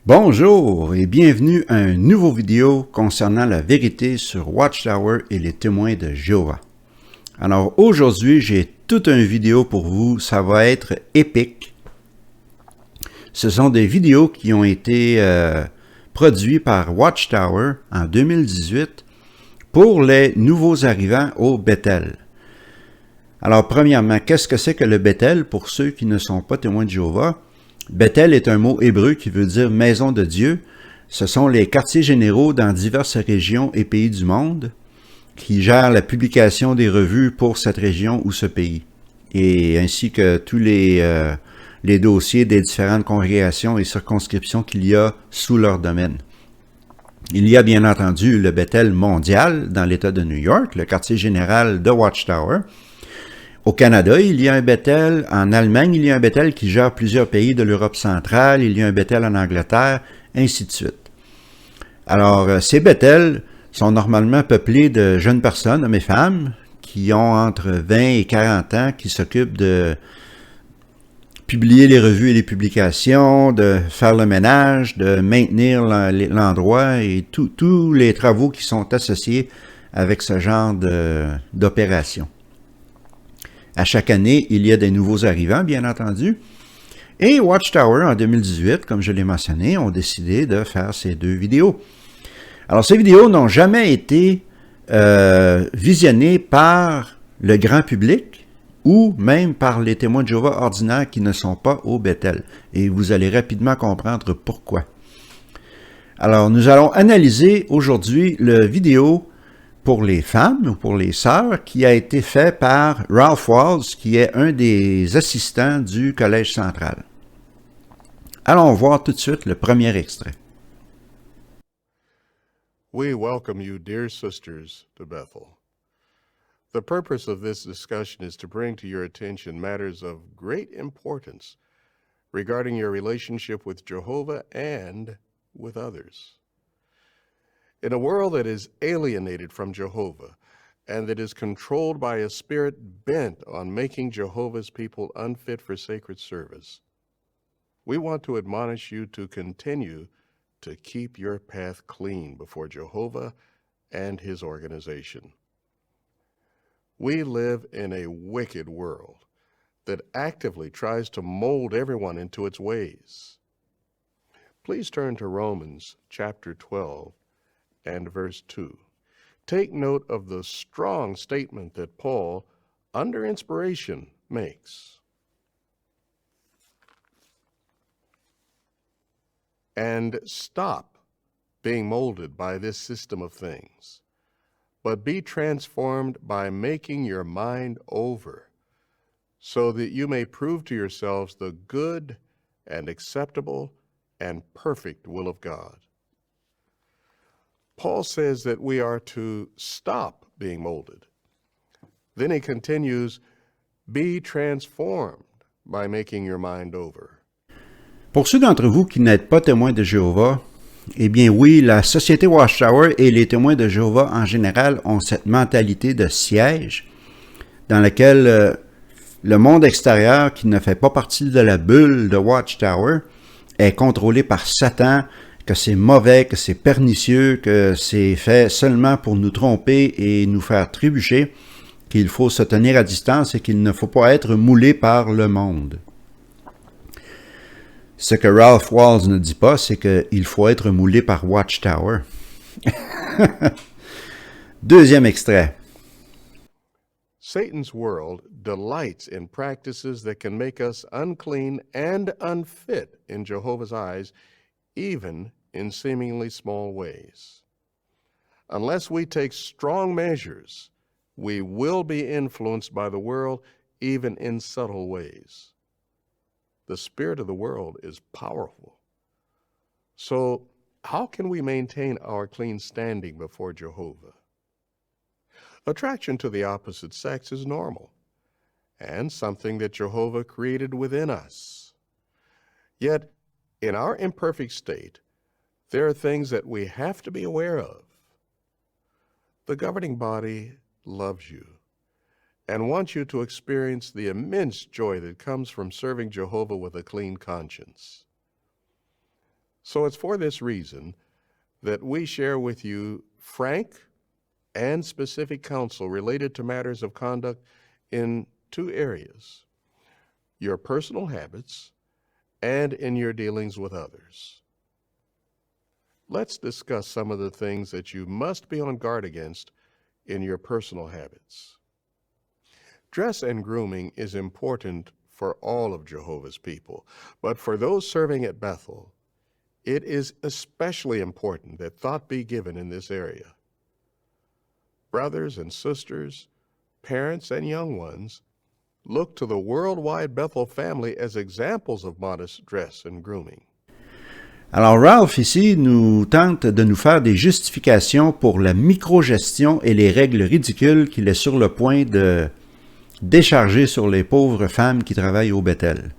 Bonjour et bienvenue à une nouvelle vidéo concernant la vérité sur Watchtower et les témoins de Jéhovah. Alors aujourd'hui, j'ai toute une vidéo pour vous, ça va être épique. Ce sont des vidéos qui ont été produites par Watchtower en 2018 pour les nouveaux arrivants au Bethel. Alors premièrement, qu'est-ce que c'est que le Bethel pour ceux qui ne sont pas témoins de Jéhovah? Bethel est un mot hébreu qui veut dire « maison de Dieu ». Ce sont les quartiers généraux dans diverses régions et pays du monde qui gèrent la publication des revues pour cette région ou ce pays, et ainsi que tous les dossiers des différentes congrégations et circonscriptions qu'il y a sous leur domaine. Il y a bien entendu le Bethel mondial dans l'État de New York, le quartier général de Watchtower. Au Canada, il y a un Bethel. En Allemagne, il y a un Bethel qui gère plusieurs pays de l'Europe centrale. Il y a un Bethel en Angleterre, ainsi de suite. Alors, ces Bethels sont normalement peuplés de jeunes personnes, hommes et femmes, qui ont entre 20 et 40 ans, qui s'occupent de publier les revues et les publications, de faire le ménage, de maintenir l'endroit et tous les travaux qui sont associés avec ce genre d'opération. À chaque année, il y a des nouveaux arrivants, bien entendu. Et Watchtower, en 2018, comme je l'ai mentionné, ont décidé de faire ces deux vidéos. Alors, ces vidéos n'ont jamais été visionnées par le grand public ou même par les témoins de Jéhovah ordinaires qui ne sont pas au Bethel. Et vous allez rapidement comprendre pourquoi. Alors, nous allons analyser aujourd'hui la vidéo pour les femmes ou pour les sœurs, qui a été fait par Ralph Walls, qui est un des assistants du Collège central. Allons voir tout de suite le premier extrait. We welcome you, dear sisters, to Bethel. The purpose of this discussion is to bring to your attention matters of great importance regarding your relationship with Jehovah and with others. In a world that is alienated from Jehovah and that is controlled by a spirit bent on making Jehovah's people unfit for sacred service, we want to admonish you to continue to keep your path clean before Jehovah and his organization. We live in a wicked world that actively tries to mold everyone into its ways. Please turn to Romans chapter 12 and verse 2. Take note of the strong statement that Paul, under inspiration, makes. And stop being molded by this system of things, but be transformed by making your mind over, so that you may prove to yourselves the good and acceptable and perfect will of God. Paul says that we are to stop being molded. Then he continues, be transformed by making your mind over. Pour ceux d'entre vous qui n'êtes pas témoins de Jéhovah, eh bien oui, la société Watchtower et les témoins de Jéhovah en général ont cette mentalité de siège dans laquelle le monde extérieur qui ne fait pas partie de la bulle de Watchtower est contrôlé par Satan, que c'est mauvais, que c'est pernicieux, que c'est fait seulement pour nous tromper et nous faire trébucher, qu'il faut se tenir à distance et qu'il ne faut pas être moulé par le monde. Ce que Ralph Walls ne dit pas, c'est qu'il faut être moulé par Watchtower. Deuxième extrait. Satan's world delights in practices that can make us unclean and unfit in Jehovah's eyes, even in seemingly small ways. Unless we take strong measures, we will be influenced by the world, even in subtle ways. The spirit of the world is powerful. So, how can we maintain our clean standing before Jehovah? Attraction to the opposite sex is normal and something that Jehovah created within us. Yet, in our imperfect state, there are things that we have to be aware of. The governing body loves you and wants you to experience the immense joy that comes from serving Jehovah with a clean conscience. So it's for this reason that we share with you frank and specific counsel related to matters of conduct in two areas: your personal habits and in your dealings with others. Let's discuss some of the things that you must be on guard against in your personal habits. Dress and grooming is important for all of Jehovah's people, but for those serving at Bethel, it is especially important that thought be given in this area. Brothers and sisters, parents and young ones, look to the worldwide Bethel family as examples of modest dress and grooming. Alors Ralph ici nous tente de nous faire des justifications pour la microgestion et les règles ridicules qu'il est sur le point de décharger sur les pauvres femmes qui travaillent au Bethel.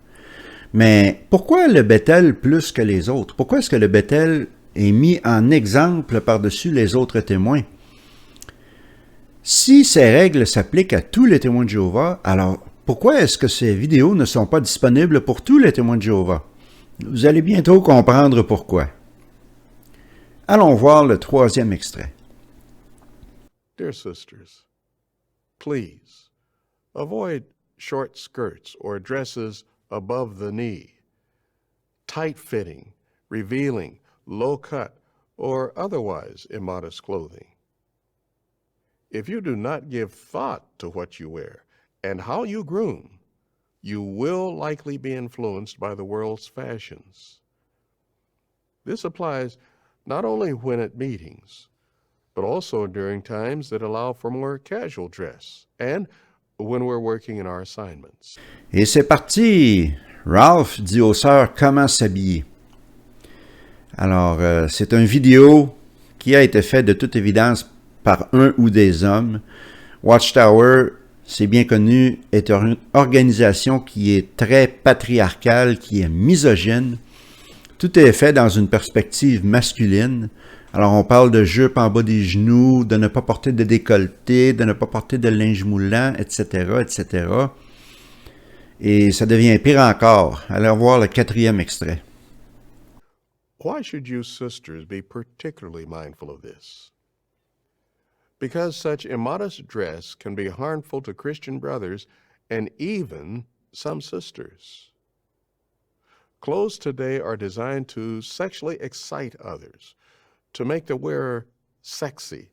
Mais pourquoi le Bethel plus que les autres? Pourquoi est-ce que le Bethel est mis en exemple par-dessus les autres témoins? Si ces règles s'appliquent à tous les témoins de Jéhovah, alors pourquoi est-ce que ces vidéos ne sont pas disponibles pour tous les témoins de Jéhovah? Vous allez bientôt comprendre pourquoi. Allons voir le troisième extrait. Dear sisters, please avoid short skirts or dresses above the knee, tight-fitting, revealing, low-cut, or otherwise immodest clothing. If you do not give thought to what you wear and how you groom, you will likely be influenced by the world's fashions. This applies not only when at meetings, but also during times that allow for more casual dress and when we're working in our assignments. Et c'est parti! Ralph dit aux sœurs comment s'habiller. Alors, c'est une vidéo qui a été faite de toute évidence par un ou des hommes. Watchtower, c'est bien connu, est une organisation qui est très patriarcale, qui est misogyne. Tout est fait dans une perspective masculine. Alors, on parle de jupe en bas des genoux, de ne pas porter de décolleté, de ne pas porter de linge moulant, etc., etc. Et ça devient pire encore. Allez voir le quatrième extrait. Why should you sisters be particularly mindful of this? Because such immodest dress can be harmful to Christian brothers and even some sisters. Clothes today are designed to sexually excite others, to make the wearer sexy.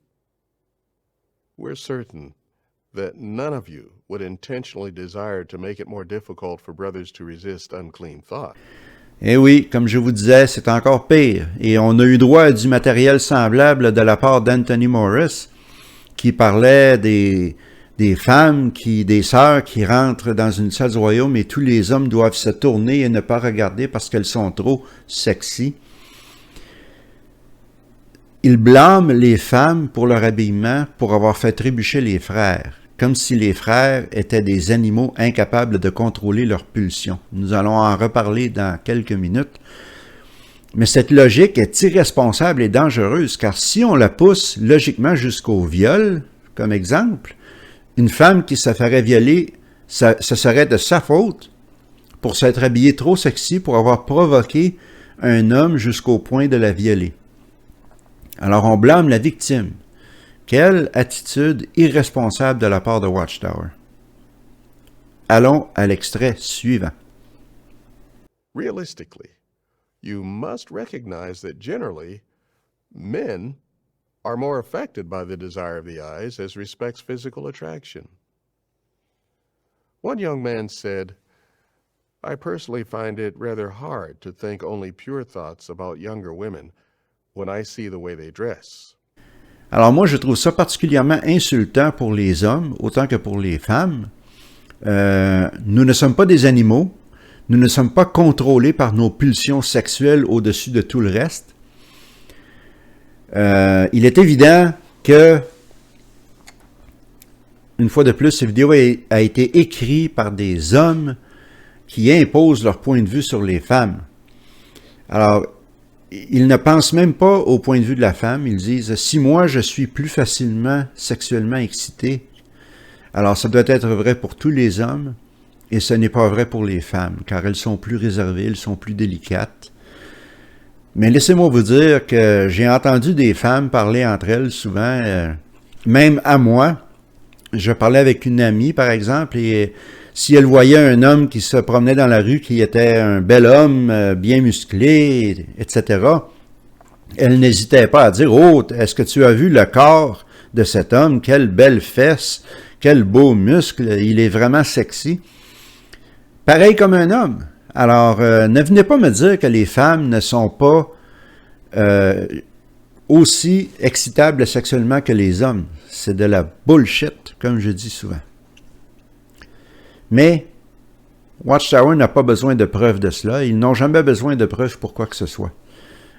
We're certain that none of you would intentionally desire to make it more difficult for brothers to resist unclean thought. Eh oui, comme je vous disais, c'est encore pire. Et on a eu droit à du matériel semblable de la part d'Anthony Morris, qui parlait des femmes, des sœurs qui rentrent dans une salle du royaume et tous les hommes doivent se tourner et ne pas regarder parce qu'elles sont trop sexy. Il blâme les femmes pour leur habillement, pour avoir fait trébucher les frères, comme si les frères étaient des animaux incapables de contrôler leurs pulsions. Nous allons en reparler dans quelques minutes. Mais cette logique est irresponsable et dangereuse, car si on la pousse logiquement jusqu'au viol, comme exemple, une femme qui se ferait violer, ce serait de sa faute pour s'être habillée trop sexy, pour avoir provoqué un homme jusqu'au point de la violer. Alors on blâme la victime. Quelle attitude irresponsable de la part de Watchtower. Allons à l'extrait suivant. Realistically, you must recognize that generally, men are more affected by the desire of the eyes as respects physical attraction. One young man said, "I personally find it rather hard to think only pure thoughts about younger women when I see the way they dress." Alors moi, je trouve ça particulièrement insultant pour les hommes, autant que pour les femmes. Nous ne sommes pas des animaux. Nous ne sommes pas contrôlés par nos pulsions sexuelles au-dessus de tout le reste. Il est évident que, une fois de plus, cette vidéo a été écrite par des hommes qui imposent leur point de vue sur les femmes. Alors, ils ne pensent même pas au point de vue de la femme. Ils disent, si moi je suis plus facilement sexuellement excité, alors ça doit être vrai pour tous les hommes. Et ce n'est pas vrai pour les femmes, car elles sont plus réservées, elles sont plus délicates. Mais laissez-moi vous dire que j'ai entendu des femmes parler entre elles souvent, même à moi. Je parlais avec une amie, par exemple, et si elle voyait un homme qui se promenait dans la rue, qui était un bel homme, bien musclé, etc., elle n'hésitait pas à dire « Oh, est-ce que tu as vu le corps de cet homme? Quelle belle fesse, quel beau muscle, il est vraiment sexy. » Pareil comme un homme. Alors, ne venez pas me dire que les femmes ne sont pas aussi excitables sexuellement que les hommes. C'est de la bullshit, comme je dis souvent. Mais Watchtower n'a pas besoin de preuves de cela. Ils n'ont jamais besoin de preuves pour quoi que ce soit.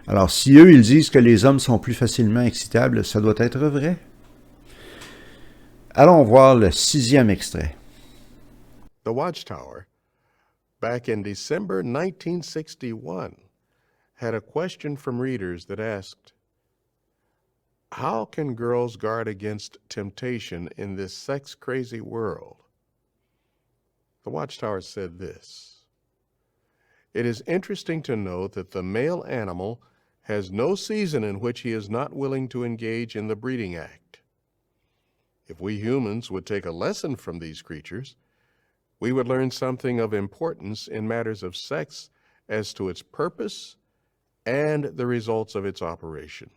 Alors, si eux, ils disent que les hommes sont plus facilement excitables, ça doit être vrai. Allons voir le 6e extrait. The Watchtower, back in December 1961, had a question from readers that asked, "How can girls guard against temptation in this sex-crazy world?" The Watchtower said this, "It is interesting to note that the male animal has no season in which he is not willing to engage in the breeding act. If we humans would take a lesson from these creatures, we would learn something of importance in matters of sex as to its purpose and the results of its operation."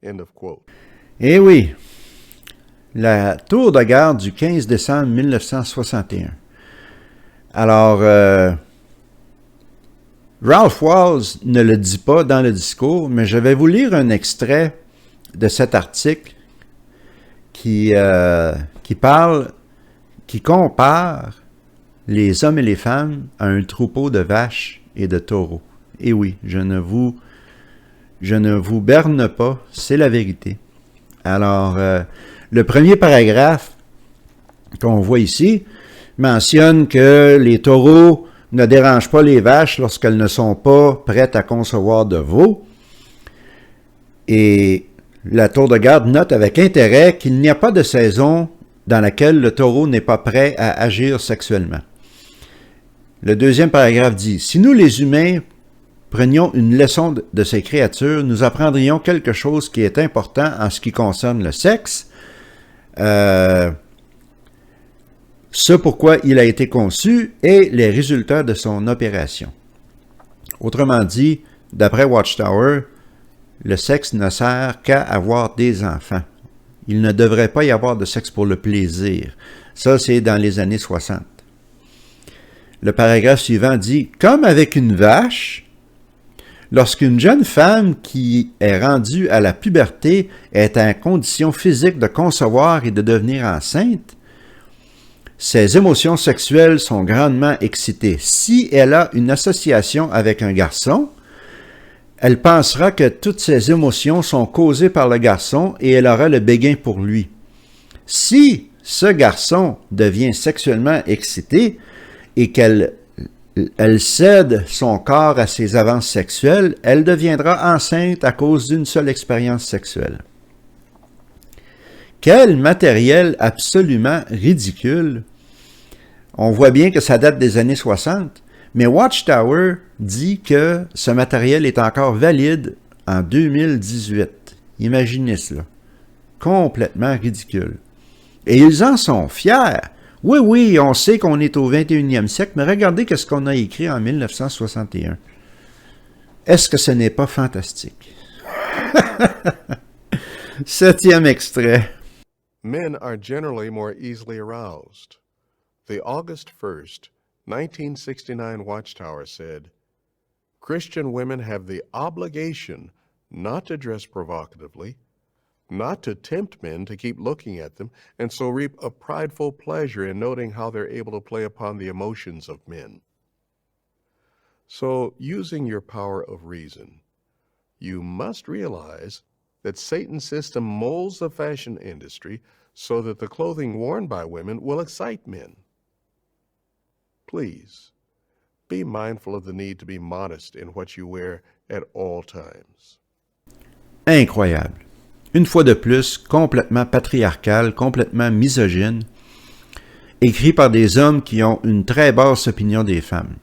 End of quote. Eh oui, la tour de garde du 15 décembre 1961. Alors, Ralph Walls ne le dit pas dans le discours, mais je vais vous lire un extrait de cet article qui compare les hommes et les femmes à un troupeau de vaches et de taureaux. Et oui, je ne vous berne pas, c'est la vérité. Alors, le premier paragraphe qu'on voit ici mentionne que les taureaux ne dérangent pas les vaches lorsqu'elles ne sont pas prêtes à concevoir de veaux. Et la tour de garde note avec intérêt qu'il n'y a pas de saison dans laquelle le taureau n'est pas prêt à agir sexuellement. Le deuxième paragraphe dit « Si nous, les humains, prenions une leçon de ces créatures, nous apprendrions quelque chose qui est important en ce qui concerne le sexe, ce pourquoi il a été conçu et les résultats de son opération. » Autrement dit, d'après Watchtower, le sexe ne sert qu'à avoir des enfants. Il ne devrait pas y avoir de sexe pour le plaisir. Ça, c'est dans les années 60. Le paragraphe suivant dit « Comme avec une vache, lorsqu'une jeune femme qui est rendue à la puberté est en condition physique de concevoir et de devenir enceinte, ses émotions sexuelles sont grandement excitées. Si elle a une association avec un garçon, elle pensera que toutes ses émotions sont causées par le garçon et elle aura le béguin pour lui. Si ce garçon devient sexuellement excité et qu'elle cède son corps à ses avances sexuelles, elle deviendra enceinte à cause d'une seule expérience sexuelle. Quel matériel absolument ridicule! On voit bien que ça date des années 60, mais Watchtower dit que ce matériel est encore valide en 2018. Imaginez cela. Complètement ridicule. Et ils en sont fiers. Oui, oui, on sait qu'on est au 21e siècle, mais regardez ce qu'on a écrit en 1961. Est-ce que ce n'est pas fantastique? 7e extrait. Men are generally more easily aroused. The August 1st, 1969 Watchtower said, "Christian women have the obligation not to dress provocatively, not to tempt men to keep looking at them, and so reap a prideful pleasure in noting how they're able to play upon the emotions of men. So, using your power of reason, you must realize that Satan's system molds the fashion industry so that the clothing worn by women will excite men. Please, be mindful of the need to be modest in what you wear at all times." Incroyable. Une fois de plus, complètement patriarcal, complètement misogyne, écrit par des hommes qui ont une très basse opinion des femmes.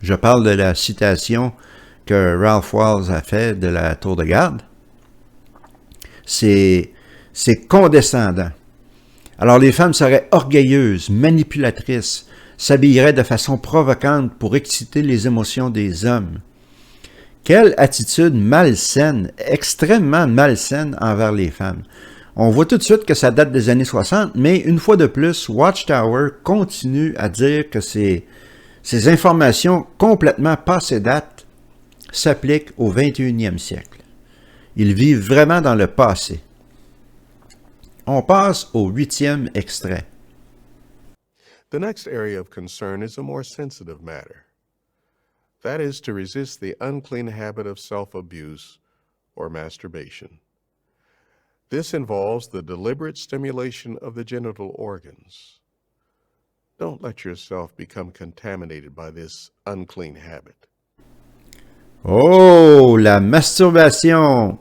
Je parle de la citation que Ralph Walls a fait de la tour de garde. C'est condescendant. Alors les femmes seraient orgueilleuses, manipulatrices, s'habilleraient de façon provocante pour exciter les émotions des hommes. Quelle attitude malsaine, extrêmement malsaine envers les femmes. On voit tout de suite que ça date des années 60, mais une fois de plus, Watchtower continue à dire que ces informations complètement passées date s'appliquent au 21e siècle. Ils vivent vraiment dans le passé. On passe au 8e extrait. The next area of concern is a more sensitive matter. That is to resist the unclean habit of self-abuse or masturbation. This involves the deliberate stimulation of the genital organs. Don't let yourself become contaminated by this unclean habit. Oh, la masturbation!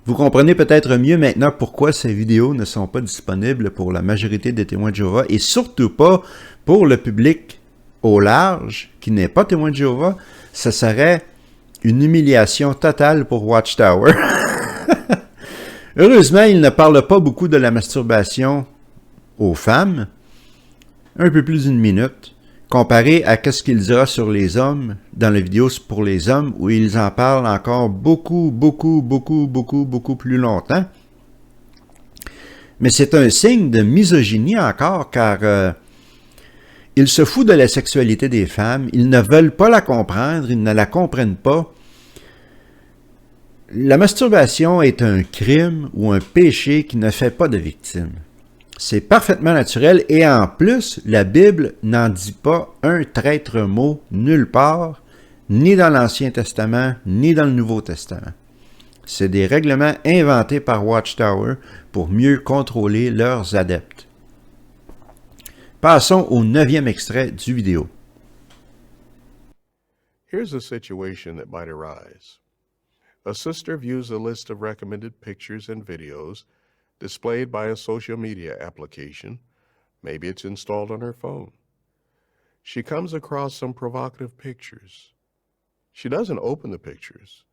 Vous comprenez peut-être mieux maintenant pourquoi ces vidéos ne sont pas disponibles pour la majorité des témoins de Jéhovah et surtout pas pour le public au large qui n'est pas témoin de Jéhovah. Ce serait une humiliation totale pour Watchtower. Heureusement, il ne parle pas beaucoup de la masturbation aux femmes, un peu plus d'une minute, comparé à ce qu'il dira sur les hommes dans la vidéo pour les hommes, où ils en parlent encore beaucoup plus longtemps. Mais c'est un signe de misogynie encore, car ils se foutent de la sexualité des femmes, ils ne veulent pas la comprendre, ils ne la comprennent pas. La masturbation est un crime ou un péché qui ne fait pas de victime. C'est parfaitement naturel et en plus, la Bible n'en dit pas un traître mot nulle part, ni dans l'Ancien Testament, ni dans le Nouveau Testament. C'est des règlements inventés par Watchtower pour mieux contrôler leurs adeptes. Passons au 9e extrait du vidéo. Here's a situation that might arise. A sister views a list of recommended pictures and videos displayed by a social media application. Maybe it's installed on her phone. She comes across some provocative pictures. She doesn't open the pictures,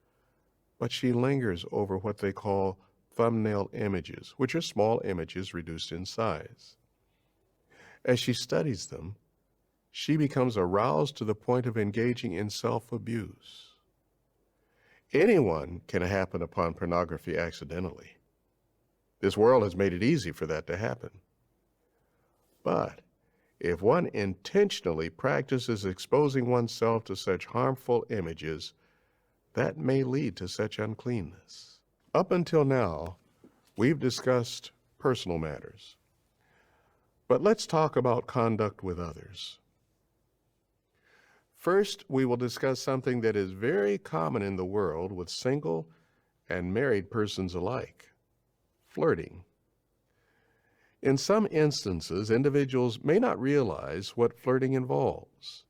but she lingers over what they call thumbnail images, which are small images reduced in size. As she studies them, she becomes aroused to the point of engaging in self-abuse. Anyone can happen upon pornography accidentally. This world has made it easy for that to happen. But if one intentionally practices exposing oneself to such harmful images, that may lead to such uncleanness. Up until now, we've discussed personal matters. But let's talk about conduct with others. First, we will discuss something that is very common in the world with single and married persons alike: flirting. In some instances, individuals may not realize what flirting involves.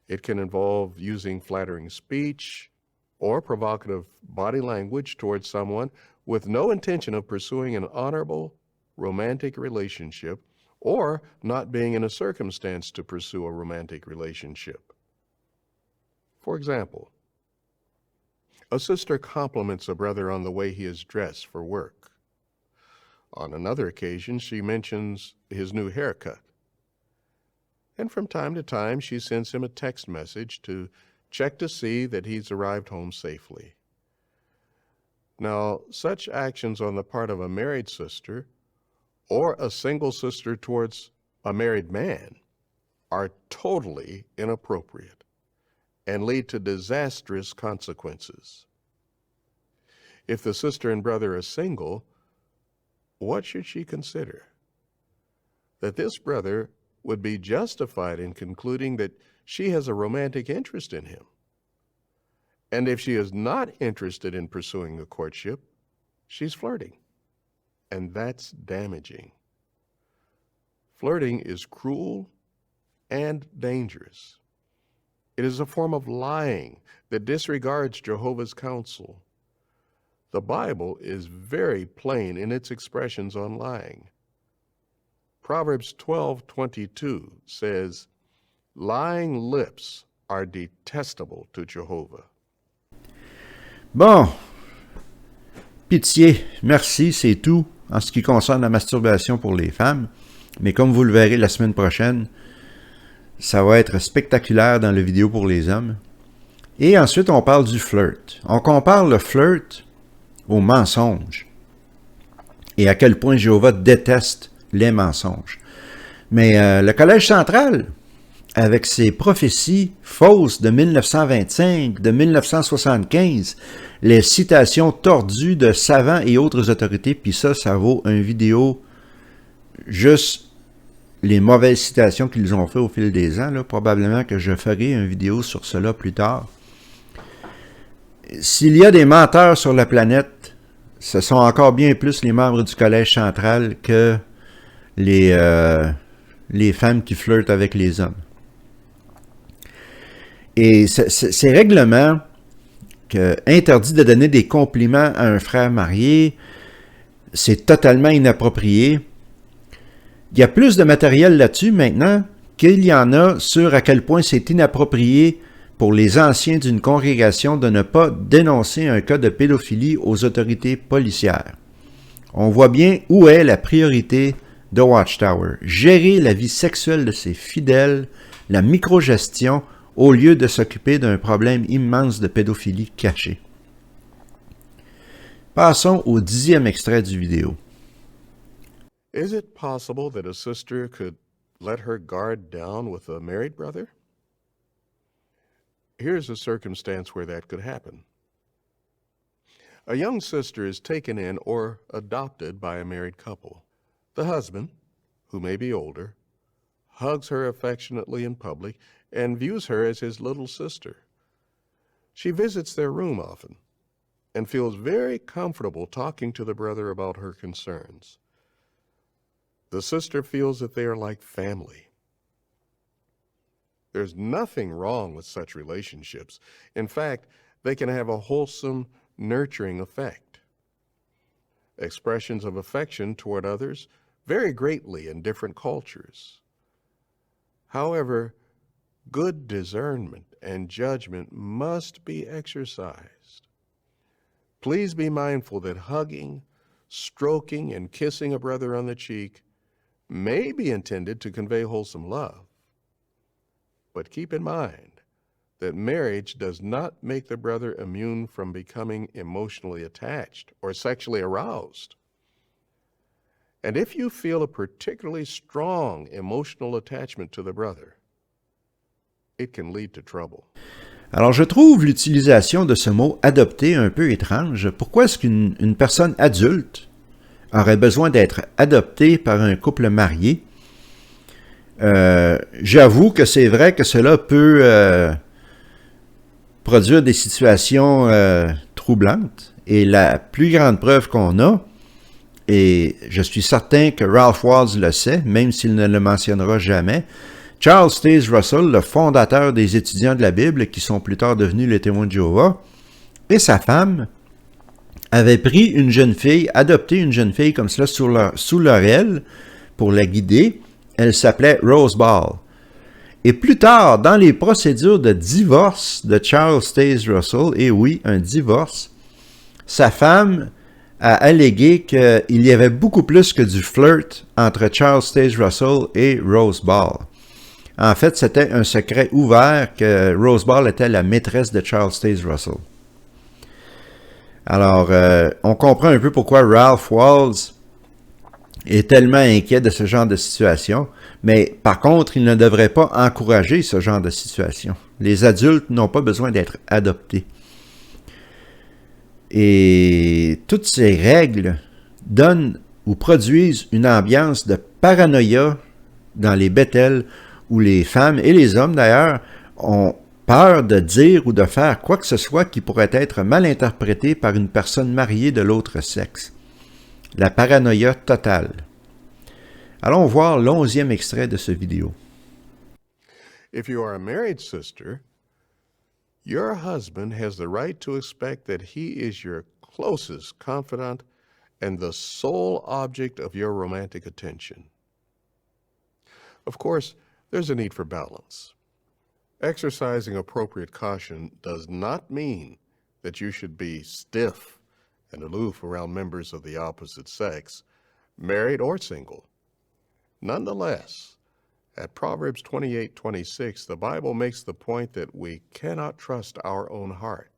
It can involve using flattering speech or provocative body language towards someone with no intention of pursuing an honorable, romantic relationship, or not being in a circumstance to pursue a romantic relationship. For example, a sister compliments a brother on the way he is dressed for work. On another occasion, she mentions his new haircut. And from time to time, she sends him a text message to check to see that he's arrived home safely. Now, such actions on the part of a married sister or a single sister towards a married man are totally inappropriate and lead to disastrous consequences. If the sister and brother are single, what should she consider? That this brother would be justified in concluding that she has a romantic interest in him. And if she is not interested in pursuing a courtship, she's flirting. And that's damaging. Flirting is cruel and dangerous. It is a form of lying that disregards Jehovah's counsel. The Bible is very plain in its expressions on lying. Proverbs 12:22 says, "Lying lips are detestable to Jehovah." Bon, pitié, merci, c'est tout en ce qui concerne la masturbation pour les femmes. Mais comme vous le verrez la semaine prochaine, ça va être spectaculaire dans la vidéo pour les hommes. Et ensuite, on parle du flirt. On compare le flirt au mensonge. Et à quel point Jéhovah déteste les mensonges. Mais le Collège central, avec ses prophéties fausses de 1925, de 1975, les citations tordues de savants et autres autorités, puis ça vaut une vidéo juste les mauvaises citations qu'ils ont fait au fil des ans. Là, probablement que je ferai une vidéo sur cela plus tard. S'il y a des menteurs sur la planète, ce sont encore bien plus les membres du Collège central que les femmes qui flirtent avec les hommes. Et ces règlements interdits de donner des compliments à un frère marié, c'est totalement inapproprié. Il y a plus de matériel là-dessus maintenant qu'il y en a sur à quel point c'est inapproprié pour les anciens d'une congrégation de ne pas dénoncer un cas de pédophilie aux autorités policières. On voit bien où est la priorité de Watchtower. Gérer la vie sexuelle de ses fidèles, la microgestion, au lieu de s'occuper d'un problème immense de pédophilie cachée. Passons au 10e extrait du vidéo. Is it possible that a sister could let her guard down with a married brother? Here's a circumstance where that could happen. A young sister is taken in or adopted by a married couple. The husband, who may be older, hugs her affectionately in public and views her as his little sister. She visits their room often and feels very comfortable talking to the brother about her concerns. The sister feels that they are like family. There's nothing wrong with such relationships. In fact, they can have a wholesome, nurturing effect. Expressions of affection toward others vary greatly in different cultures. However, good discernment and judgment must be exercised. Please be mindful that hugging, stroking, and kissing a brother on the cheek may be intended to convey wholesome love. But keep in mind that marriage does not make the brother immune from becoming emotionally attached or sexually aroused. And if you feel a particularly strong emotional attachment to the brother, it can lead to trouble. Alors, je trouve l'utilisation de ce mot « adopter » un peu étrange. Pourquoi est-ce qu'une personne adulte aurait besoin d'être adoptée par un couple marié? J'avoue que c'est vrai que cela peut produire des situations troublantes. Et la plus grande preuve qu'on a, et je suis certain que Ralph Walls le sait, même s'il ne le mentionnera jamais, Charles Taze Russell, le fondateur des étudiants de la Bible, qui sont plus tard devenus les témoins de Jéhovah, et sa femme avaient pris une jeune fille, adopté une jeune fille comme cela sous leur aile pour la guider. Elle s'appelait Rose Ball. Et plus tard, dans les procédures de divorce de Charles Taze Russell, et oui, un divorce, sa femme a allégué qu'il y avait beaucoup plus que du flirt entre Charles Taze Russell et Rose Ball. En fait, c'était un secret ouvert que Rose Ball était la maîtresse de Charles Taze Russell. Alors, on comprend un peu pourquoi Ralph Walls est tellement inquiet de ce genre de situation, mais par contre, il ne devrait pas encourager ce genre de situation. Les adultes n'ont pas besoin d'être adoptés. Et toutes ces règles donnent ou produisent une ambiance de paranoïa dans les Bethel où les femmes et les hommes d'ailleurs ont peur de dire ou de faire quoi que ce soit qui pourrait être mal interprété par une personne mariée de l'autre sexe. La paranoïa totale. Allons voir l'11e extrait de ce vidéo. If you are a married sister, your husband has the right to expect that he is your closest confidant and the sole object of your romantic attention. Of course, there's a need for balance. Exercising appropriate caution does not mean that you should be stiff and aloof around members of the opposite sex, married or single. Nonetheless, at Proverbs 28:26, the Bible makes the point that we cannot trust our own heart.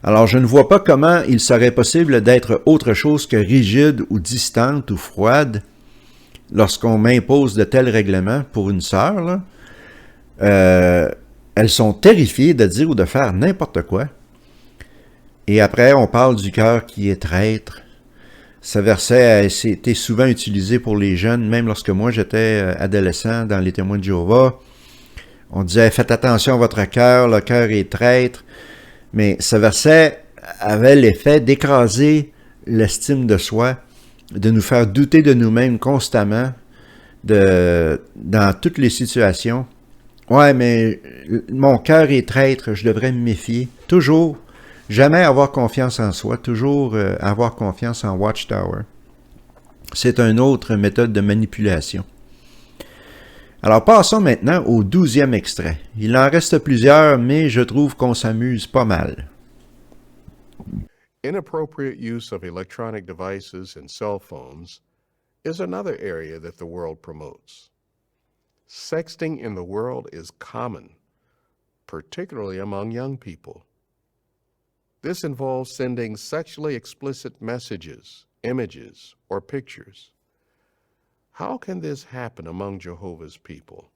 Alors, je ne vois pas comment il serait possible d'être autre chose que rigide ou distante ou froide lorsqu'on m'impose de tels règlements pour une sœur. Là. Elles sont terrifiées de dire ou de faire n'importe quoi. Et après, on parle du cœur qui est traître. Ce verset a été souvent utilisé pour les jeunes, même lorsque moi j'étais adolescent dans les témoins de Jéhovah. On disait « Faites attention à votre cœur, le cœur est traître ». Mais ce verset avait l'effet d'écraser l'estime de soi, de nous faire douter de nous-mêmes constamment, dans toutes les situations. Ouais, mais mon cœur est traître, je devrais me méfier. Toujours, jamais avoir confiance en soi, toujours avoir confiance en Watchtower. C'est une autre méthode de manipulation. Alors, passons maintenant au 12e extrait. Il en reste plusieurs, mais je trouve qu'on s'amuse pas mal. Inappropriate use of electronic devices and cell phones is another area that the world promotes. Sexting in the world is common, particularly among young people. This involves sending sexually explicit messages, images, or pictures. How can this happen among Jehovah's people?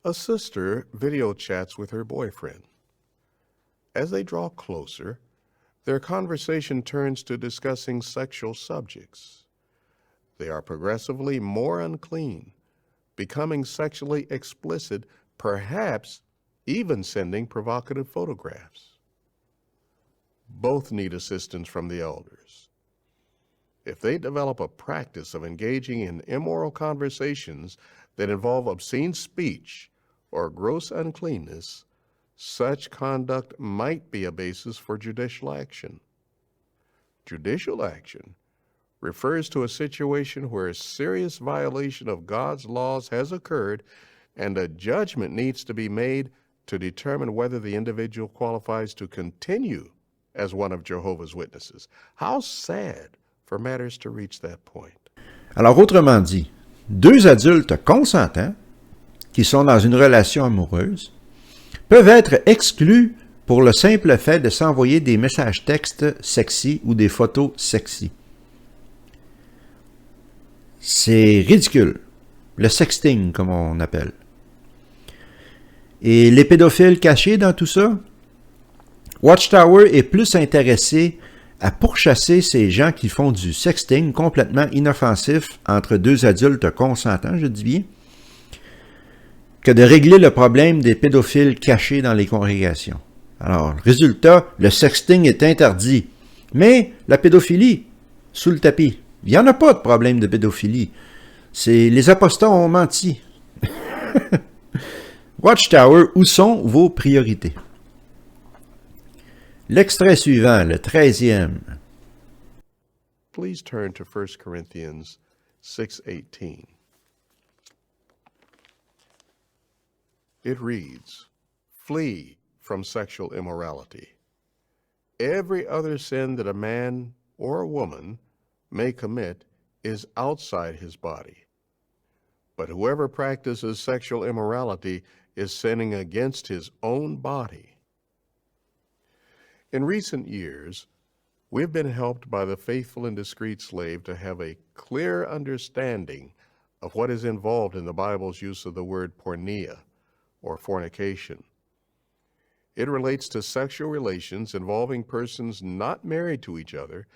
A sister video chats with her boyfriend. As they draw closer, their conversation turns to discussing sexual subjects. They are progressively more unclean, becoming sexually explicit, perhaps even sending provocative photographs. Both need assistance from the elders. If they develop a practice of engaging in immoral conversations that involve obscene speech or gross uncleanness, such conduct might be a basis for judicial action. Judicial action refers to a situation where a serious violation of God's laws has occurred and a judgment needs to be made to determine whether the individual qualifies to continue as one of Jehovah's Witnesses. How sad for matters to reach that point. Alors, autrement dit, deux adultes consentants qui sont dans une relation amoureuse peuvent être exclus pour le simple fait de s'envoyer des messages textes sexy ou des photos sexy. C'est ridicule. Le sexting, comme on appelle. Et les pédophiles cachés dans tout ça? Watchtower est plus intéressé à pourchasser ces gens qui font du sexting complètement inoffensif entre deux adultes consentants, je dis bien, que de régler le problème des pédophiles cachés dans les congrégations. Alors, résultat, le sexting est interdit, mais la pédophilie, sous le tapis. Il n'y en a pas de problème de pédophilie. Les apostats ont menti. Watchtower, où sont vos priorités? L'extrait suivant, le 13e. Please turn to 1 Corinthians 6:18. It reads, "Flee from sexual immorality. Every other sin that a man or a woman may commit is outside his body. But whoever practices sexual immorality is sinning against his own body." In recent years, we've been helped by the faithful and discreet slave to have a clear understanding of what is involved in the Bible's use of the word porneia, or fornication. It relates to sexual relations involving persons not married to each other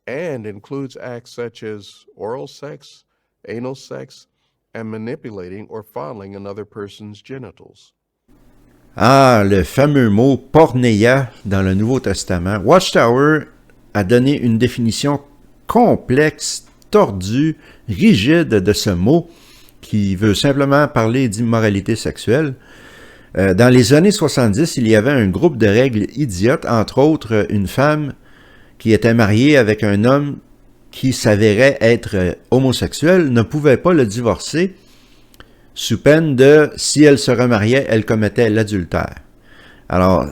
and includes acts such as oral sex, anal sex, and manipulating or fondling another person's genitals. Ah, le fameux mot porneia dans le Nouveau Testament. Watchtower a donné une définition complexe, tordue, rigide de ce mot qui veut simplement parler d'immoralité sexuelle. Dans les années 70, il y avait un groupe de règles idiotes, entre autres une femme qui était mariée avec un homme qui s'avérait être homosexuel, ne pouvait pas le divorcer, sous peine de, si elle se remariait, elle commettait l'adultère. Alors,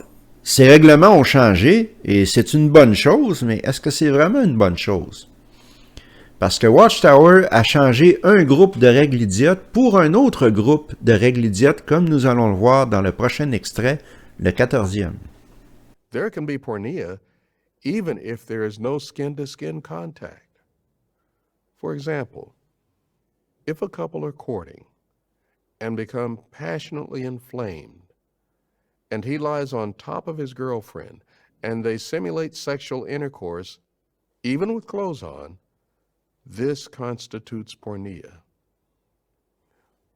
Ces règlements ont changé et c'est une bonne chose, mais est-ce que c'est vraiment une bonne chose? Parce que Watchtower a changé un groupe de règles idiotes pour un autre groupe de règles idiotes, comme nous allons le voir dans le prochain extrait, le 14e. There can be porneia even if there is no skin-to-skin contact. For example, if a couple are courting and become passionately inflamed, and he lies on top of his girlfriend, and they simulate sexual intercourse, even with clothes on, this constitutes porneia.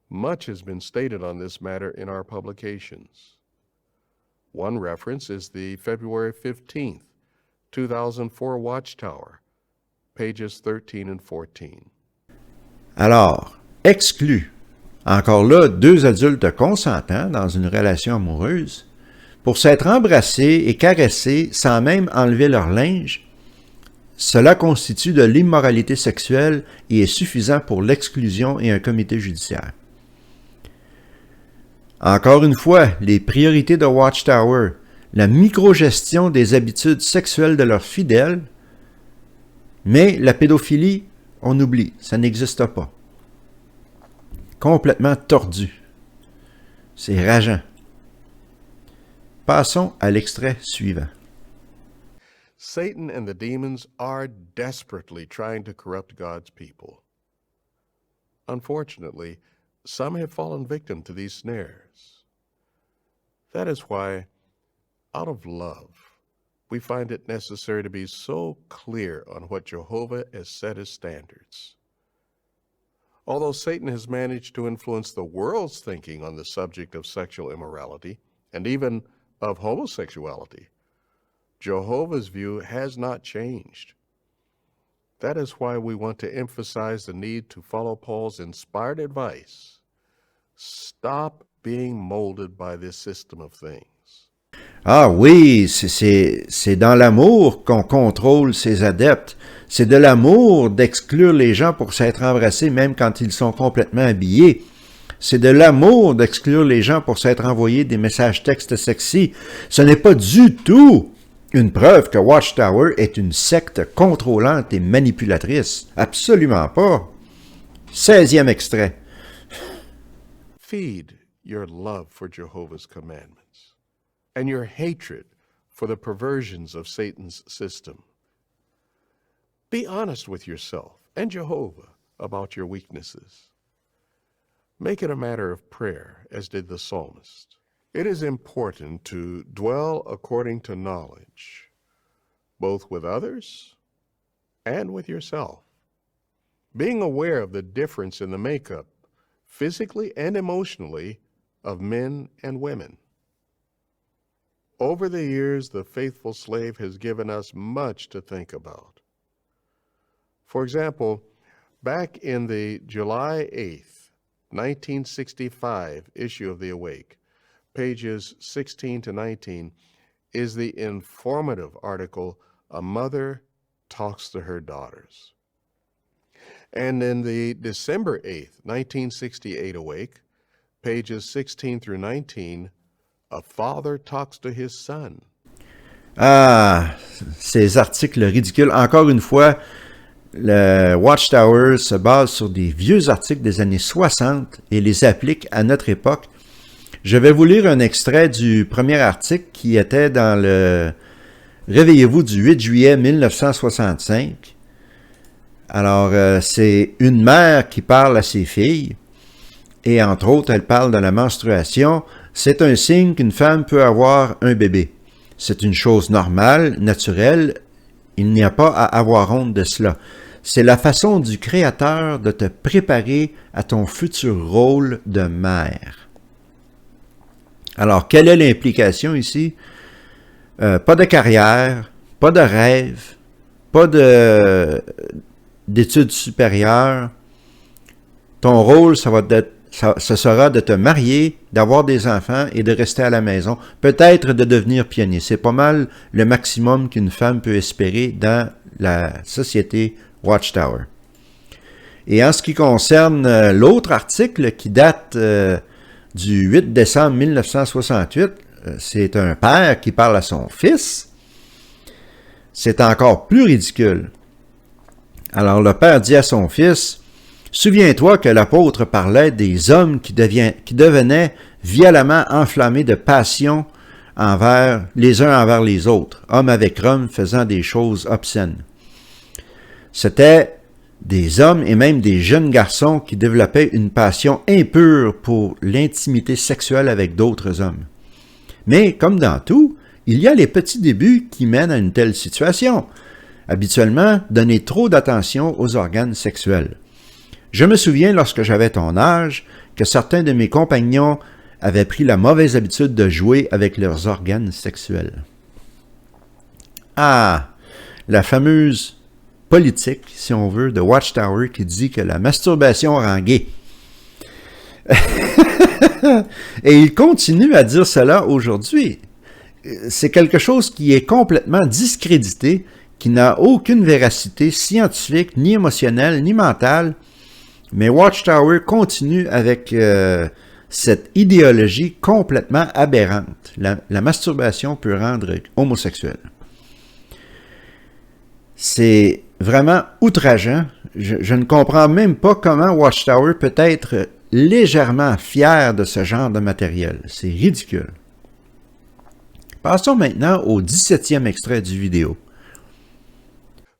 Much has been stated on this matter in our publications. One reference is the February 15th, 2004 Watchtower, pages 13 and 14. Alors, exclu. Encore là, deux adultes consentants dans une relation amoureuse, pour s'être embrassés et caressés sans même enlever leur linge, cela constitue de l'immoralité sexuelle et est suffisant pour l'exclusion et un comité judiciaire. Encore une fois, les priorités de Watchtower, la microgestion des habitudes sexuelles de leurs fidèles, mais la pédophilie, on oublie, ça n'existe pas. Complètement tordu. C'est rageant. Passons à l'extrait suivant. Satan and the demons are desperately trying to corrupt God's people. Unfortunately, some have fallen victim to these snares. That is why, out of love, we find it necessary to be so clear on what Jehovah has set as standards. Although Satan has managed to influence the world's thinking on the subject of sexual immorality, and even of homosexuality, Jehovah's view has not changed. That is why we want to emphasize the need to follow Paul's inspired advice. Stop being molded by this system of things. Ah oui, c'est dans l'amour qu'on contrôle ses adeptes. C'est de l'amour d'exclure les gens pour s'être embrassés même quand ils sont complètement habillés. C'est de l'amour d'exclure les gens pour s'être envoyés des messages textes sexy. Ce n'est pas du tout une preuve que Watchtower est une secte contrôlante et manipulatrice. Absolument pas. 16e extrait. Feed your love for Jehovah's commandments and your hatred for the perversions of Satan's system. Be honest with yourself and Jehovah about your weaknesses. Make it a matter of prayer, as did the psalmist. It is important to dwell according to knowledge, both with others and with yourself. Being aware of the difference in the makeup, physically and emotionally, of men and women. Over the years, the faithful slave has given us much to think about. For example, back in the July 8th, 1965 issue of The Awake, pages 16 to 19, is the informative article, A Mother Talks to Her Daughters. And in the December 8th, 1968 Awake, pages 16 through 19, A Father Talks to His Son. Ah, ces articles ridicules. Encore une fois, le Watchtower se base sur des vieux articles des années 60 et les applique à notre époque. Je vais vous lire un extrait du premier article qui était dans le Réveillez-vous du 8 juillet 1965. Alors, c'est une mère qui parle à ses filles et entre autres, elle parle de la menstruation. C'est un signe qu'une femme peut avoir un bébé. C'est une chose normale, naturelle. Il n'y a pas à avoir honte de cela. C'est la façon du Créateur de te préparer à ton futur rôle de mère. Alors, quelle est l'implication ici? Pas de carrière, pas de rêve, pas d'études supérieures. Ton rôle, ce sera de te marier, d'avoir des enfants et de rester à la maison. Peut-être de devenir pionnier. C'est pas mal le maximum qu'une femme peut espérer dans la société Watchtower. Et en ce qui concerne l'autre article qui date du 8 décembre 1968, c'est un père qui parle à son fils, c'est encore plus ridicule. Alors le père dit à son fils, « Souviens-toi que l'apôtre parlait des hommes qui devenaient violemment enflammés de passion les uns envers les autres, hommes avec hommes faisant des choses obscènes. » C'était des hommes et même des jeunes garçons qui développaient une passion impure pour l'intimité sexuelle avec d'autres hommes. Mais comme dans tout, il y a les petits débuts qui mènent à une telle situation. Habituellement, donner trop d'attention aux organes sexuels. Je me souviens, lorsque j'avais ton âge, que certains de mes compagnons avaient pris la mauvaise habitude de jouer avec leurs organes sexuels. Ah, la fameuse politique, si on veut, de Watchtower qui dit que la masturbation rend gay. Et il continue à dire cela aujourd'hui. C'est quelque chose qui est complètement discrédité, qui n'a aucune véracité scientifique, ni émotionnelle, ni mentale. Mais Watchtower continue avec cette idéologie complètement aberrante. La masturbation peut rendre homosexuel. C'est vraiment outrageant. Je ne comprends même pas comment Watchtower peut être légèrement fier de ce genre de matériel. C'est ridicule. Passons maintenant au 17e extrait du vidéo.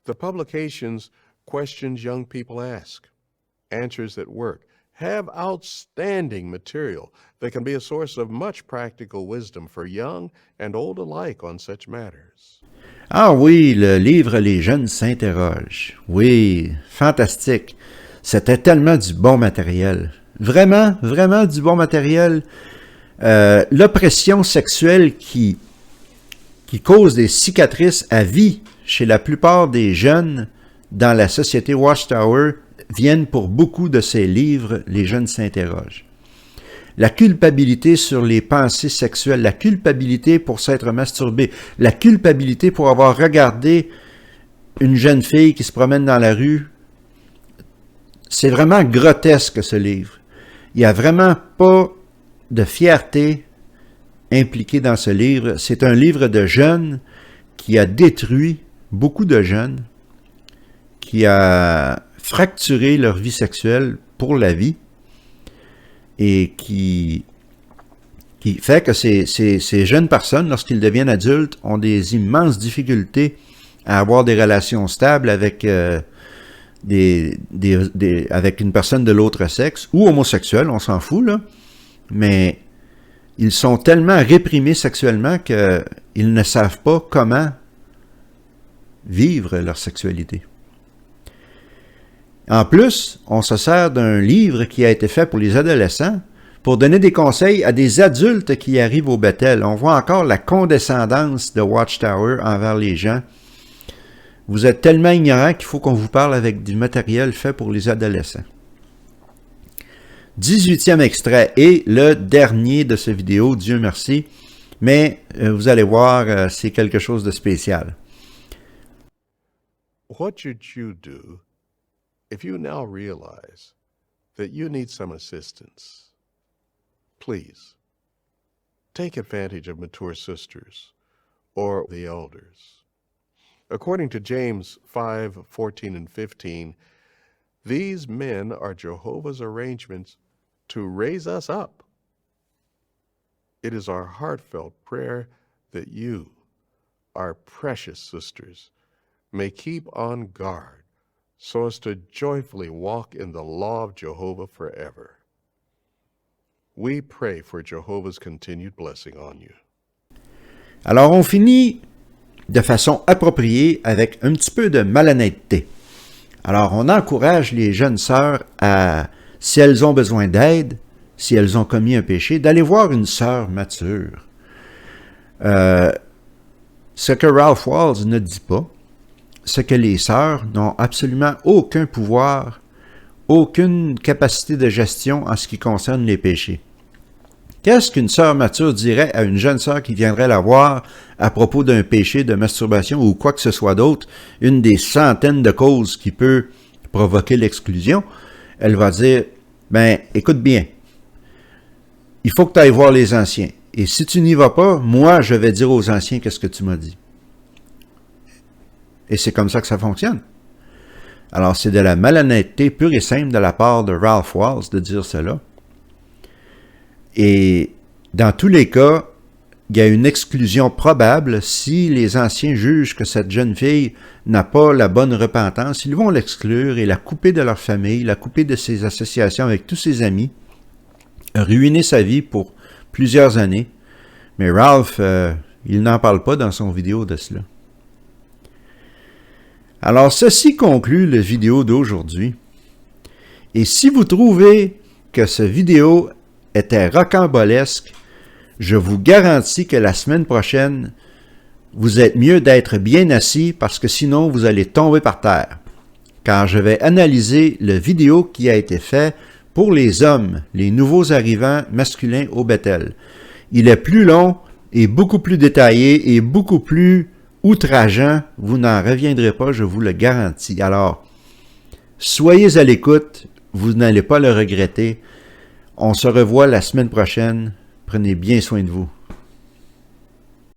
The publications questions young people ask, answers that work, have outstanding material that can be a source of much practical wisdom for young and old alike on such matters. Ah oui, le livre Les jeunes s'interrogent. Oui, fantastique. C'était tellement du bon matériel. Vraiment, vraiment du bon matériel. L'oppression sexuelle qui cause des cicatrices à vie chez la plupart des jeunes dans la société Watchtower viennent pour beaucoup de ces livres, Les jeunes s'interrogent. La culpabilité sur les pensées sexuelles, la culpabilité pour s'être masturbé, la culpabilité pour avoir regardé une jeune fille qui se promène dans la rue. C'est vraiment grotesque ce livre. Il n'y a vraiment pas de fierté impliquée dans ce livre. C'est un livre de jeunes qui a détruit beaucoup de jeunes, qui a fracturé leur vie sexuelle pour la vie et qui fait que ces jeunes personnes, lorsqu'ils deviennent adultes, ont des immenses difficultés à avoir des relations stables avec, avec une personne de l'autre sexe ou homosexuel, on s'en fout, là. Mais ils sont tellement réprimés sexuellement qu'ils ne savent pas comment vivre leur sexualité. En plus, on se sert d'un livre qui a été fait pour les adolescents pour donner des conseils à des adultes qui arrivent au Bethel. On voit encore la condescendance de Watchtower envers les gens. Vous êtes tellement ignorants qu'il faut qu'on vous parle avec du matériel fait pour les adolescents. 18e extrait et le dernier de cette vidéo, Dieu merci. Mais vous allez voir, c'est quelque chose de spécial. What should you do if you now realize that you need some assistance? Please, take advantage of mature sisters or the elders. According to James 5:14 and 15, these men are Jehovah's arrangements to raise us up. It is our heartfelt prayer that you, our precious sisters, may keep on guard so as to joyfully walk in the law of Jehovah forever. We pray for Jehovah's continued blessing on you. Alors, on finit de façon appropriée avec un petit peu de malhonnêteté. Alors, on encourage les jeunes sœurs à, si elles ont besoin d'aide, si elles ont commis un péché, d'aller voir une sœur mature. Ce que Ralph Walls ne dit pas, c'est que les sœurs n'ont absolument aucun pouvoir, aucune capacité de gestion en ce qui concerne les péchés. Qu'est-ce qu'une sœur mature dirait à une jeune sœur qui viendrait la voir à propos d'un péché de masturbation ou quoi que ce soit d'autre, une des centaines de causes qui peut provoquer l'exclusion? Elle va dire, ben, écoute bien, il faut que tu ailles voir les anciens. Et si tu n'y vas pas, moi, je vais dire aux anciens qu'est-ce que tu m'as dit. Et c'est comme ça que ça fonctionne. Alors, c'est de la malhonnêteté pure et simple de la part de Ralph Walls de dire cela. Et dans tous les cas, il y a une exclusion probable si les anciens jugent que cette jeune fille n'a pas la bonne repentance. Ils vont l'exclure et la couper de leur famille, la couper de ses associations avec tous ses amis, ruiner sa vie pour plusieurs années. Mais Ralph, il n'en parle pas dans son vidéo de cela. Alors, ceci conclut la vidéo d'aujourd'hui. Et si vous trouvez que cette vidéo était rocambolesque, je vous garantis que la semaine prochaine, vous êtes mieux d'être bien assis parce que sinon vous allez tomber par terre. Car je vais analyser la vidéo qui a été faite pour les hommes, les nouveaux arrivants masculins au Bethel. Il est plus long et beaucoup plus détaillé et beaucoup plus outrageant. Vous n'en reviendrez pas, je vous le garantis. Alors, soyez à l'écoute, vous n'allez pas le regretter. On se revoit la semaine prochaine. Prenez bien soin de vous.